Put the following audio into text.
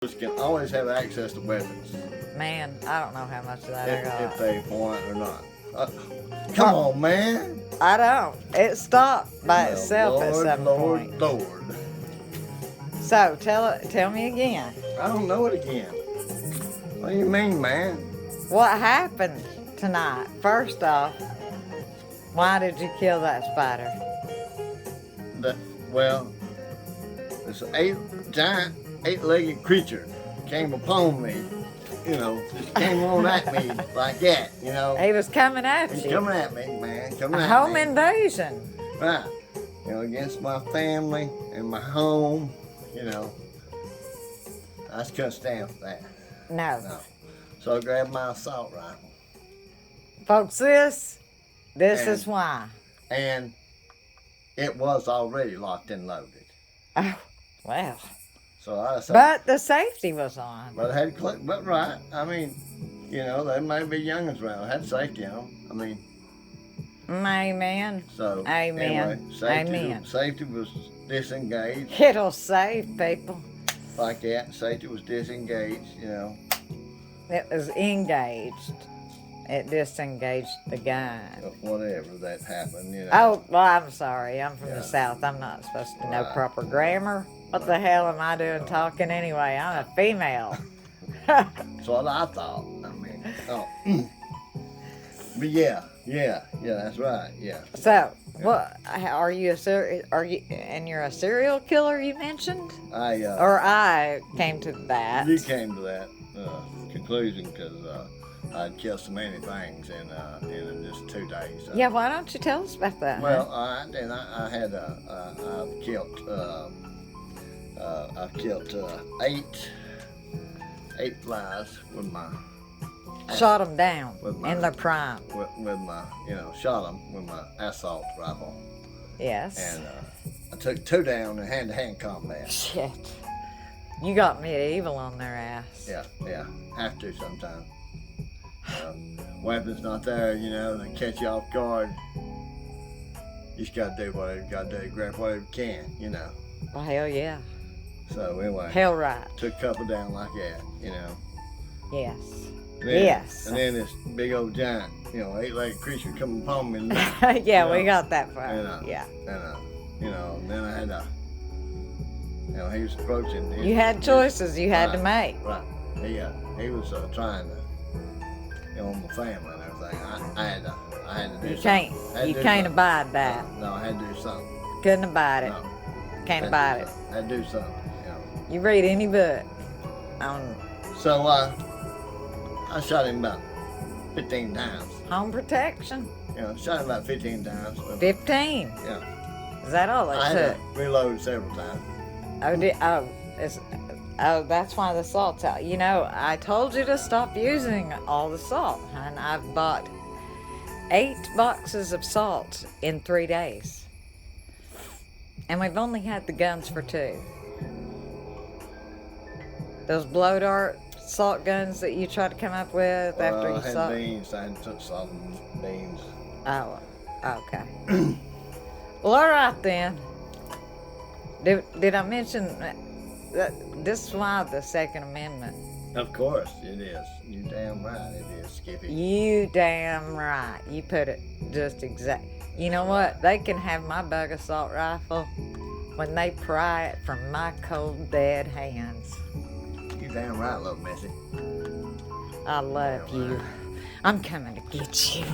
Can always have access to weapons Man, I don't know how much of that I got. if they want or not. Come on, man. I don't. It stopped by Well, itself at some point. Lord. So tell me again. I don't know it again. What do you mean, man? What happened tonight? First off, why did you kill that spider? Well, this giant eight-legged creature came upon me. You know, just came on at me like that. You know. He was coming at He's you. coming at me, man. Coming A at home me. invasion. Right. You know, against my family and my home. You know, I just couldn't stand for that. No. So I grabbed my assault rifle. Folks, this And- is why. And it was already locked and loaded. Oh, well. So I said, But the safety was on. but I had to click, but right. I mean, you know, there may be youngins around. I had safety on them. I mean, Amen. so Amen. anyway, safety, Amen. Safety was disengaged It'll save people. like that. Safety was disengaged, you know. It was engaged. It disengaged the gun. Whatever that happened, you know. Oh, well, I'm sorry. I'm from Yeah. the South. I'm not supposed to know Right. proper grammar. What the hell am I doing talking anyway? I'm a female. That's what I thought. I mean, oh. But yeah, that's right. Yeah. So, what are you and you're a serial killer? You mentioned, or I came to that. You came to that conclusion because I'd killed so many things in just 2 days. Yeah, why don't you tell us about that? Well, I've killed 8 flies with my Shot them down with my- in their prime. with my shot them with my assault rifle, Yes. and I took 2 down in hand-to-hand combat. Shit. You got medieval on their ass. Yeah, have to sometimes. Weapons not there, you know, they catch you off guard. You just gotta do whatever you gotta do, grab whatever you can, you know. Well, hell yeah. So anyway, Hell right. took a couple down like that, you know. Yes. And then, Yes. And then this big old giant, you know, 8-legged creature come upon me, and, Yeah, Yeah. we got that far. And, Yeah. you know, and then I had to, you know, he was approaching. You had choices you had to make. Right. He was trying to, you know, my family and everything. I had to do You something. can't. Had to You do can't something. abide that. No, I had to do something. Couldn't abide it. No, Can't had abide to it. do something. Had to do something, you know. You read any book on So I shot him about 15 times. home protection. You know, shot him about 15 times. 15. Yeah. Is that all I it had took? to reload several times. That's why the salt's out. You know, I told you to stop using all the salt, and I've bought 8 boxes of salt in 3 days. And we've only had the guns for 2. Those blow dart salt guns that you try to come up with after I you had saw. beans. I had took salt and beans. Oh, okay. Well, all right then. Did I mention that this is why the Second Amendment? Of course it is. You damn right it is, Skippy. You damn right. You put it just exact. You know what? They can have my bug assault rifle when they pry it from my cold dead hands. You damn right, little Missy. I love you. I'm coming to get you.